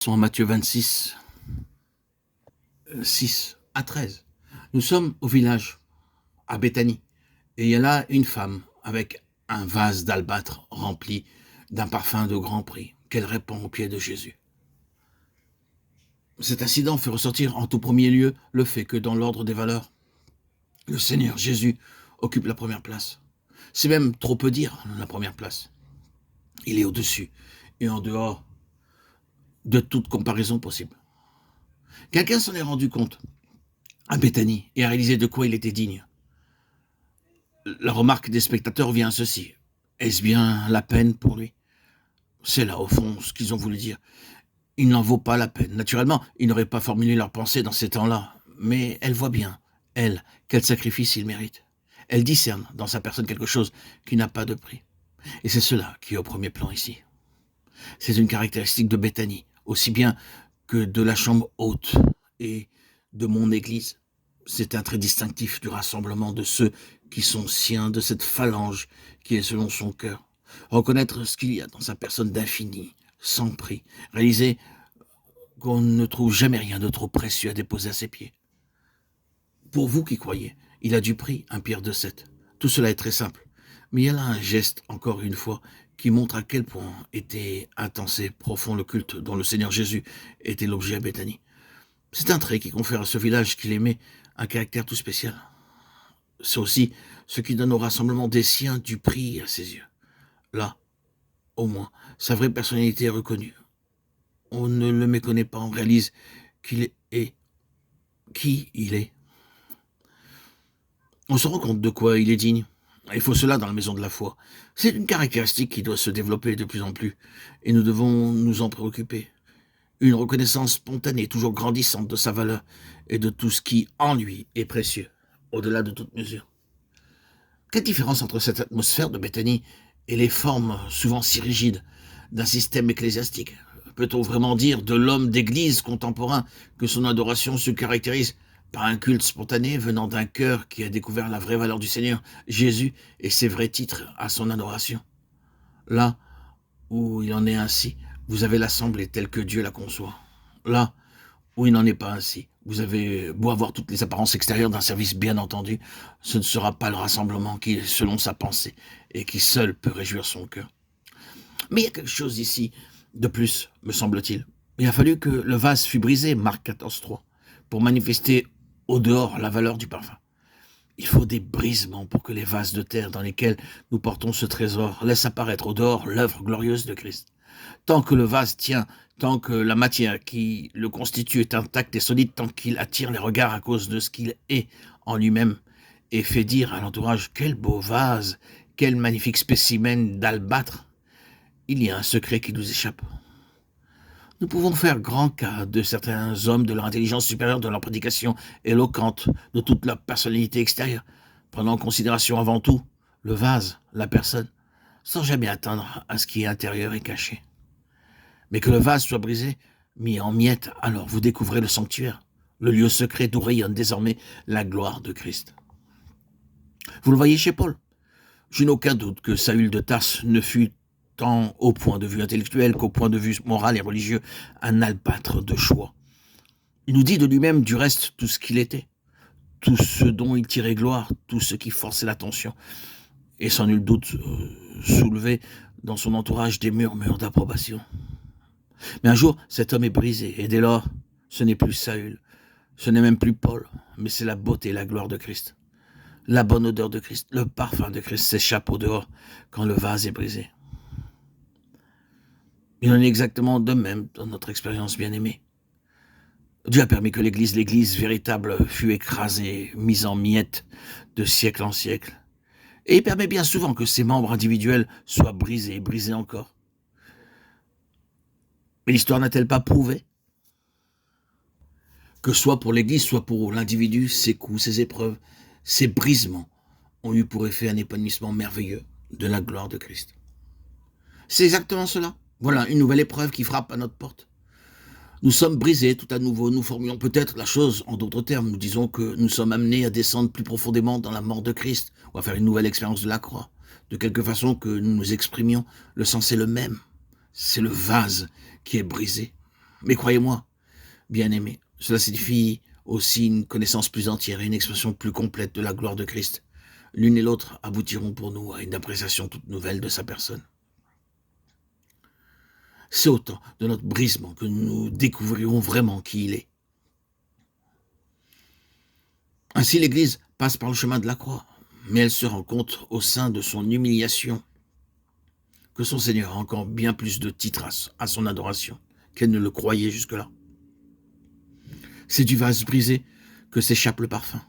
Sont Matthieu 26, 6 à 13. Nous sommes au village, à Béthanie, et il y a là une femme avec un vase d'albâtre rempli d'un parfum de grand prix qu'elle répand aux pieds de Jésus. Cet incident fait ressortir en tout premier lieu le fait que dans l'ordre des valeurs, le Seigneur Jésus occupe la première place. C'est même trop peu dire la première place. Il est au-dessus et en dehors de toute comparaison possible. Quelqu'un s'en est rendu compte à Béthanie et a réalisé de quoi il était digne. La remarque des spectateurs vient à ceci. Est-ce bien la peine pour lui? C'est là, au fond, ce qu'ils ont voulu dire. Il n'en vaut pas la peine. Naturellement, ils n'auraient pas formulé leur pensée dans ces temps-là. Mais elle voit bien, elle, quel sacrifice il mérite. Elle discerne dans sa personne quelque chose qui n'a pas de prix. Et c'est cela qui est au premier plan ici. C'est une caractéristique de Béthanie, aussi bien que de la chambre haute et de mon église. C'est un trait distinctif du rassemblement de ceux qui sont siens, de cette phalange qui est selon son cœur. Reconnaître ce qu'il y a dans sa personne d'infini, sans prix. Réaliser qu'on ne trouve jamais rien de trop précieux à déposer à ses pieds. Pour vous qui croyez, il a du prix, un Pierre de 7. Tout cela est très simple. Mais il y a là un geste, encore une fois, qui montre à quel point était intense et profond le culte dont le Seigneur Jésus était l'objet à Béthanie. C'est un trait qui confère à ce village qu'il aimait un caractère tout spécial. C'est aussi ce qui donne au rassemblement des siens du prix à ses yeux. Là, au moins, sa vraie personnalité est reconnue. On ne le méconnaît pas, on réalise qu'il est qui il est. On se rend compte de quoi il est digne. Il faut cela dans la maison de la foi. C'est une caractéristique qui doit se développer de plus en plus, et nous devons nous en préoccuper. Une reconnaissance spontanée, toujours grandissante de sa valeur et de tout ce qui, en lui, est précieux, au-delà de toute mesure. Quelle différence entre cette atmosphère de Béthanie et les formes souvent si rigides d'un système ecclésiastique? Peut-on vraiment dire de l'homme d'église contemporain que son adoration se caractérise par un culte spontané venant d'un cœur qui a découvert la vraie valeur du Seigneur, Jésus, et ses vrais titres à son adoration? Là où il en est ainsi, vous avez l'assemblée telle que Dieu la conçoit. Là où il n'en est pas ainsi, vous avez beau avoir toutes les apparences extérieures d'un service bien entendu, ce ne sera pas le rassemblement qui est selon sa pensée et qui seul peut réjouir son cœur. Mais il y a quelque chose ici de plus, me semble-t-il. Il a fallu que le vase fût brisé, Marc 14,3, pour manifester au dehors la valeur du parfum. Il faut des brisements pour que les vases de terre dans lesquels nous portons ce trésor laissent apparaître au dehors l'œuvre glorieuse de Christ. Tant que le vase tient, tant que la matière qui le constitue est intacte et solide, tant qu'il attire les regards à cause de ce qu'il est en lui-même et fait dire à l'entourage « Quel beau vase, quel magnifique spécimen d'albâtre !» il y a un secret qui nous échappe. Nous pouvons faire grand cas de certains hommes, de leur intelligence supérieure, de leur prédication éloquente, de toute leur personnalité extérieure, prenant en considération avant tout le vase, la personne, sans jamais atteindre à ce qui est intérieur et caché. Mais que le vase soit brisé, mis en miettes, alors vous découvrez le sanctuaire, le lieu secret d'où rayonne désormais la gloire de Christ. Vous le voyez chez Paul. Je n'ai aucun doute que Saül de Tarse ne fut tant au point de vue intellectuel qu'au point de vue moral et religieux un albâtre de choix. Il nous dit de lui-même du reste tout ce qu'il était, tout ce dont il tirait gloire, tout ce qui forçait l'attention, et sans nul doute soulevait dans son entourage des murmures d'approbation. Mais un jour, cet homme est brisé, et dès lors, ce n'est plus Saül, ce n'est même plus Paul, mais c'est la beauté et la gloire de Christ. La bonne odeur de Christ, le parfum de Christ s'échappe au dehors quand le vase est brisé. Il en est exactement de même dans notre expérience bien-aimée. Dieu a permis que l'Église véritable, fût écrasée, mise en miettes de siècle en siècle. Et il permet bien souvent que ses membres individuels soient brisés et brisés encore. Mais l'histoire n'a-t-elle pas prouvé que soit pour l'Église, soit pour l'individu, ses coups, ses épreuves, ses brisements ont eu pour effet un épanouissement merveilleux de la gloire de Christ? C'est exactement cela. Voilà une nouvelle épreuve qui frappe à notre porte. Nous sommes brisés tout à nouveau, nous formions peut-être la chose en d'autres termes. Nous disons que nous sommes amenés à descendre plus profondément dans la mort de Christ, ou à faire une nouvelle expérience de la croix. De quelque façon que nous nous exprimions, le sens est le même. C'est le vase qui est brisé. Mais croyez-moi, bien-aimés, cela signifie aussi une connaissance plus entière et une expression plus complète de la gloire de Christ. L'une et l'autre aboutiront pour nous à une appréciation toute nouvelle de sa personne. C'est au temps de notre brisement que nous découvrirons vraiment qui il est. Ainsi l'Église passe par le chemin de la croix, mais elle se rend compte au sein de son humiliation que son Seigneur a encore bien plus de titres à son adoration qu'elle ne le croyait jusque-là. C'est du vase brisé que s'échappe le parfum.